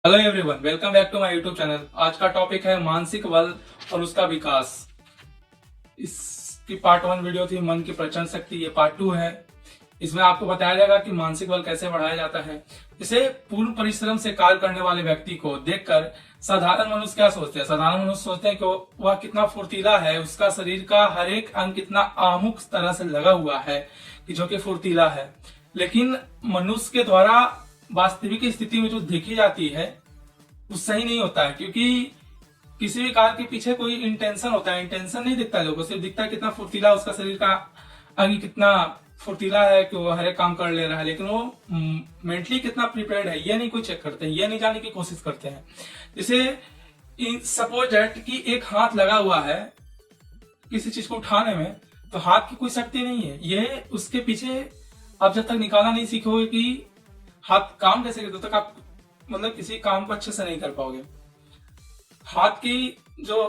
Hello everyone, welcome back to my YouTube channel. आज का topic है मानसिक बल और उसका विकास। इसकी पार्ट 1 वीडियो थी मन की प्रचंड शक्ति, ये पार्ट 2 है। इसमें आपको बताया जाएगा कि मानसिक बल कैसे बढ़ाया जाता है। इसे पूर्ण परिश्रम से कार्य करने वाले व्यक्ति को देखकर साधारण मनुष्य क्या सोचते हैं? साधारण मनुष्य सोचते हैं कि वह कितना फुर्तीला है, उसका शरीर का हर एक अंग कितना आमुख तरह से लगा हुआ है कि जो कि फुर्तीला है। लेकिन मनुष्य के द्वारा वास्तविक स्थिति में जो देखी जाती है वो सही नहीं होता है, क्योंकि किसी भी कार्य के पीछे कोई इंटेंशन होता है। इंटेंशन नहीं दिखता लोगों को, सिर्फ दिखता है कितना फुर्तीला उसका शरीर का अंग कितना फुर्तीला है कि वो हर एक काम कर ले रहा है, लेकिन वो मेंटली कितना प्रिपेयर्ड है ये नहीं कोई चेक करते हैं, ये नहीं जानने की कोशिश करते हैं। जैसे सपोज दैट कि एक हाथ लगा हुआ है किसी चीज को उठाने में, तो हाथ की कोई शक्ति नहीं है, ये उसके पीछे आप जब तक निकालना नहीं सीखोगे कि हाथ काम कैसे करते, तब तक आप मतलब किसी काम को अच्छे से नहीं कर पाओगे। हाथ की जो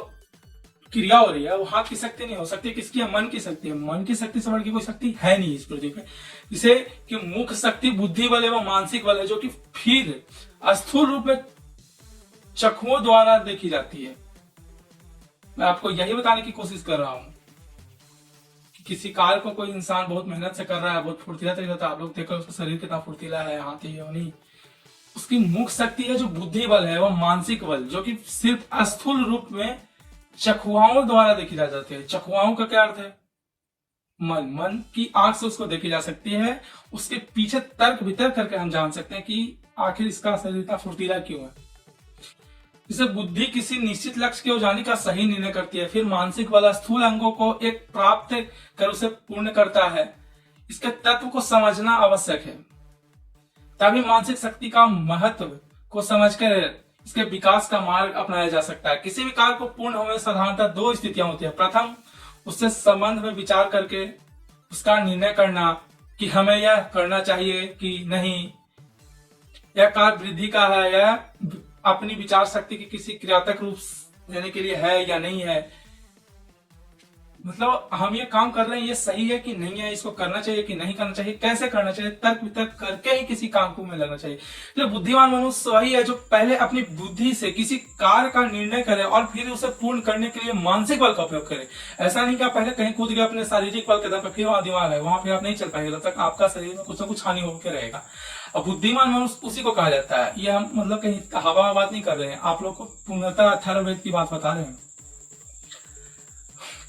क्रिया हो रही है वो हाथ की शक्ति नहीं हो सकती, किसकी है? मन की शक्ति है। मन की शक्ति से बढ़ के कोई शक्ति है नहीं इस पृथ्वी पे। जिसे कि मुख्य शक्ति बुद्धि बल एवं मानसिक बल है, जो कि फिर स्थूल रूप में चक्षुओं द्वारा देखी जाती है। मैं आपको यही बताने की कोशिश कर रहा हूं कि किसी कार्य को कोई इंसान बहुत मेहनत से कर रहा है, बहुत फुर्तीला तरीका होता है, आप लोग देखो उसका शरीर कितना फुर्तीला है, हाथ ही नहीं। उसकी मुख्य शक्ति है जो बुद्धि बल है, वह मानसिक बल, जो कि सिर्फ स्थूल रूप में चखुआओं द्वारा देखी जा सकती है। चखुआओं का क्या अर्थ है? मन की आंख से उसको देखी जा सकती है। उसके पीछे तर्क वितर्क करके हम जान सकते हैं कि आखिर इसका शरीर इतना फुर्तीला क्यों है। जिसे बुद्धि किसी निश्चित लक्ष्य की ओर जाने का सही निर्णय करती है। फिर मानसिक बल स्थूल अंगों को एक प्राप्त कर उसे पूर्ण करता है। इसके तत्व को समझना आवश्यक है, तभी मानसिक शक्ति का महत्व को समझकर इसके विकास का मार्ग अपनाया जा सकता है। किसी भी कार्य को पूर्ण होने में साधारणतः दो स्थितियां होती है। प्रथम, उससे संबंध में विचार करके उसका निर्णय करना कि हमें यह करना चाहिए कि नहीं, यह कार्य वृद्धि का है या अपनी विचार शक्ति की किसी क्रियात्मक रूप देने के लिए है या नहीं है। मतलब हम ये काम कर रहे हैं, ये सही है कि नहीं है, इसको करना चाहिए कि नहीं करना चाहिए, कैसे करना चाहिए, तर्क वितर्क करके ही किसी काम को में लगना चाहिए। तो बुद्धिमान मनुष्य वही है जो पहले अपनी बुद्धि से किसी कार्य का निर्णय करे और फिर उसे पूर्ण करने के लिए मानसिक बल का उपयोग करे। ऐसा नहीं कि आप पहले कहीं कूद गए अपने शारीरिक बल के दम पर, फिर वहां दिमाग है, वहां फिर आप नहीं चल पाएंगे, तब तक आपका शरीर में कुछ ना कुछ हानि होकर रहेगा। और बुद्धिमान मनुष्य उसी को कहा जाता है। ये हम मतलब कहीं हवा में बात नहीं कर रहे हैं, आप लोग को पूर्णतः अथर्ववेद की बात बता रहे हैं।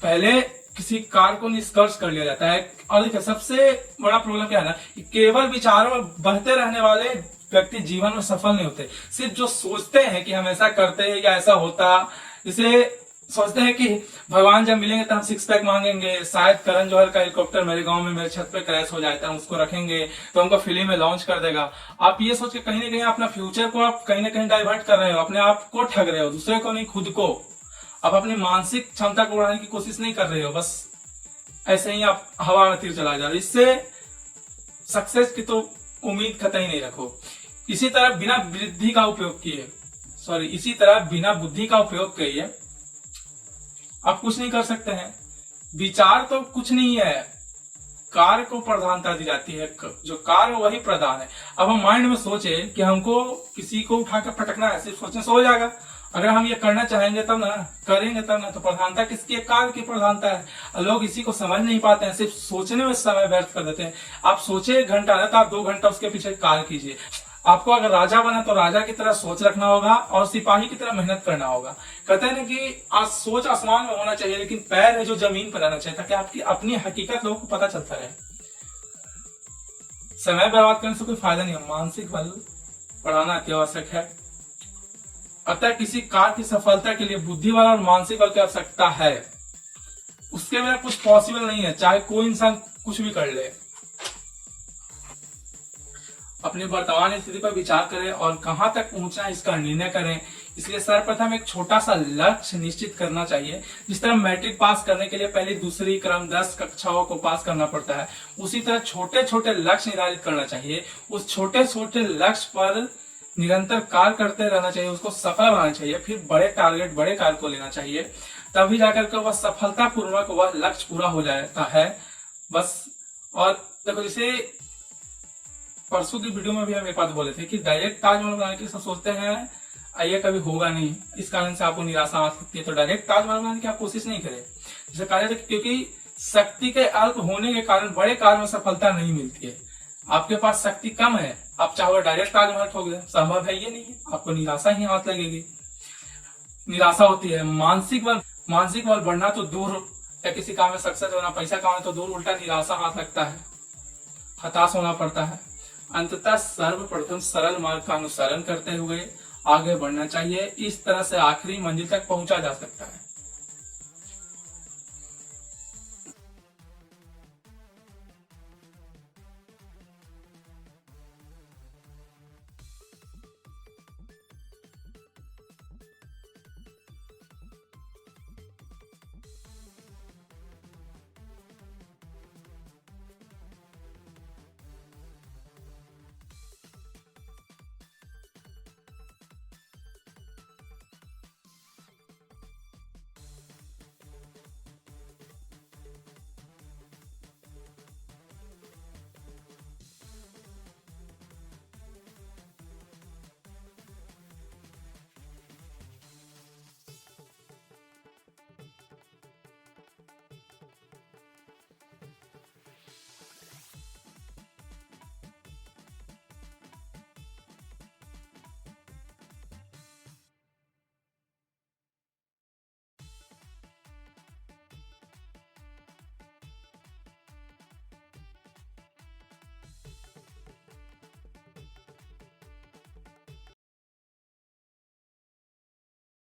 पहले किसी कार्य को निष्कर्ष कर लिया जाता है। और देखिए सबसे बड़ा प्रॉब्लम क्या है ना, कि केवल विचारों में बहते रहने वाले व्यक्ति जीवन में सफल नहीं होते। सिर्फ जो सोचते हैं कि हम ऐसा करते हैं या ऐसा होता, जैसे सोचते हैं कि भगवान जब मिलेंगे तो हम सिक्स पैक मांगेंगे, शायद करण जौहर का हेलीकॉप्टर मेरे गांव में मेरे छत पे क्रैश हो जाता है, उसको रखेंगे तो हमको फिल्म में लॉन्च कर देगा। आप ये सोच के कहीं ना कहीं अपना फ्यूचर को आप कहीं ना कहीं डाइवर्ट कर रहे हो, अपने आप को ठग रहे हो, दूसरे को नहीं खुद को। आप अपनी मानसिक क्षमता को बढ़ाने की कोशिश नहीं कर रहे हो, बस ऐसे ही आप हवा में तीर चला जा रहे हो। इससे सक्सेस की तो उम्मीद कतई नहीं रखो। इसी तरह बिना बुद्धि का उपयोग किए बिना बुद्धि का उपयोग किए आप कुछ नहीं कर सकते हैं। विचार तो कुछ नहीं है, कार्य को प्रधानता दी जाती है, जो कार्य वही प्रधान है। अब हम माइंड में सोचे कि हमको किसी को उठाकर पटकना है, सिर्फ सोचने से हो जाएगा? अगर हम ये करना चाहेंगे तब ना, करेंगे तब ना। तो प्रधानता किसकी है? कार्य की प्रधानता है। लोग इसी को समझ नहीं पाते हैं, सिर्फ सोचने में समय व्यर्थ कर देते हैं। आप सोचे 1 घंटा ना, तो आप 2 घंटा उसके पीछे कार्य कीजिए। आपको अगर राजा बना तो राजा की तरह सोच रखना होगा और सिपाही की तरह मेहनत करना होगा। कहते हैं ना कि आज सोच आसमान में होना चाहिए, लेकिन पैर है जो जमीन पर रहना चाहिए, ताकि आपकी अपनी हकीकत लोगों को पता चलता रहे। समय बर्बाद करने से कोई फायदा नहीं है। मानसिक बल बढ़ाना अति आवश्यक है। अतः किसी कार्य की सफलता के लिए बुद्धि बल और मानसिक बल की आवश्यकता है। उसके बिना कुछ पॉसिबल नहीं है, चाहे कोई इंसान कुछ भी कर ले। अपनी वर्तमान स्थिति पर विचार करें और कहां तक पहुंचना है इसका निर्णय करें। इसलिए सर्वप्रथम एक छोटा सा लक्ष्य निश्चित करना चाहिए। जिस तरह मैट्रिक पास करने के लिए पहले दूसरी क्रम 10 कक्षाओं को पास करना पड़ता है, उसी तरह छोटे छोटे लक्ष्य निर्धारित करना चाहिए। उस छोटे छोटे लक्ष्य पर निरंतर कार्य करते रहना चाहिए, उसको सफल बनाना चाहिए। फिर बड़े टारगेट, बड़े कार्य को लेना चाहिए, तभी जाकर के वह सफलता पूर्वक वह लक्ष्य पूरा हो जाता है। बस। और देखो, जैसे परसों की वीडियो में भी हम एक बात बोले थे कि डायरेक्ट ताजमहल बनाने की सब सोचते हैं ये कभी होगा नहीं, इस कारण से आपको निराशा आ सकती है। तो डायरेक्ट ताजमहल बनाने की आप कोशिश नहीं करें। जैसे कहा जाता है क्योंकि शक्ति के अल्प होने के कारण बड़े कार्य में सफलता नहीं मिलती है। आपके पास शक्ति कम है, आप चाहो डायरेक्ट ताजमहल ठोक दें, संभव है ये नहीं है, आपको निराशा ही हाथ लगेगी, निराशा होती है। मानसिक बल बढ़ना तो दूर, या किसी काम में सक्सेस होना, पैसा कमाना तो दूर, उल्टा निराशा हाथ लगता है, हताश होना पड़ता है। अंततः सर्वप्रथम सरल मार्ग का अनुसरण करते हुए आगे बढ़ना चाहिए। इस तरह से आखिरी मंजिल तक पहुंचा जा सकता है।